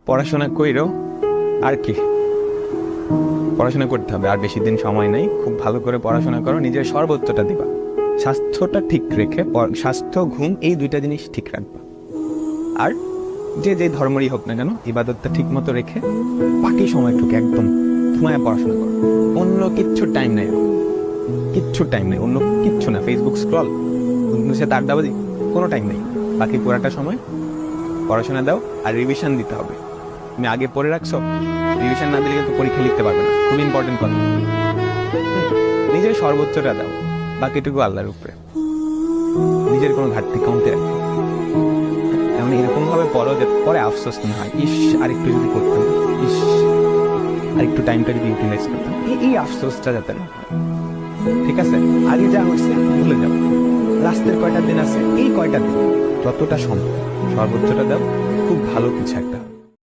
পড়াশোনা কইরো, আর কি পড়াশোনা করতে হবে, আর বেশি দিন সময় নেই। খুব ভালো করে পড়াশোনা করো, নিজের সর্বোচ্চটা দিবা, স্বাস্থ্যটা ঠিক রেখে স্বাস্থ্য ঘুম এই দুইটা জিনিস ঠিক রাখবা। আর যে যে ধর্মেরই হোক না কেন, ইবাদতটা ঠিক মতো রেখে বাকি সময়টুকু একদম ঘুমায় পড়াশোনা করো। অন্য কিচ্ছু টাইম নেই, কিচ্ছু টাইম নেই, অন্য কিচ্ছু না। ফেসবুক স্ক্রল, বন্ধুদের সাথে আড্ডাবাজি, কোনো টাইম নেই। বাকি পুরাটা সময় পড়াশোনা দাও। আর রিভিশন দিতে হবে। তুমি আগে পড়ে রাখছো, রিভিশন না দিলে কিন্তু পরীক্ষা লিখতে পারবে না। খুব ইম্পর্টেন্ট কথা। নিজের সর্বোচ্চটা দাও, বাকিটুকু আল্লাহর উপরে। নিজের কোনো ঘাটতি কমতে রাখো। এমন এরকম ভাবে পড়ো যে পরে আফসোস না হয়, ইস আরেকটু যদি করতাম, ইস আরেকটু টাইমটা যদি ইউটিলাইজ করতাম, এই আফসোসটা যাতে না। ঠিক আছে, আগে যা হয়েছে ভুলে যাও। লাস্টের কয়টা দিন আছে, এই কয়টা দিন যতটা সম্ভব সর্বোচ্চটা দাও। খুব ভালো কিছু একটা।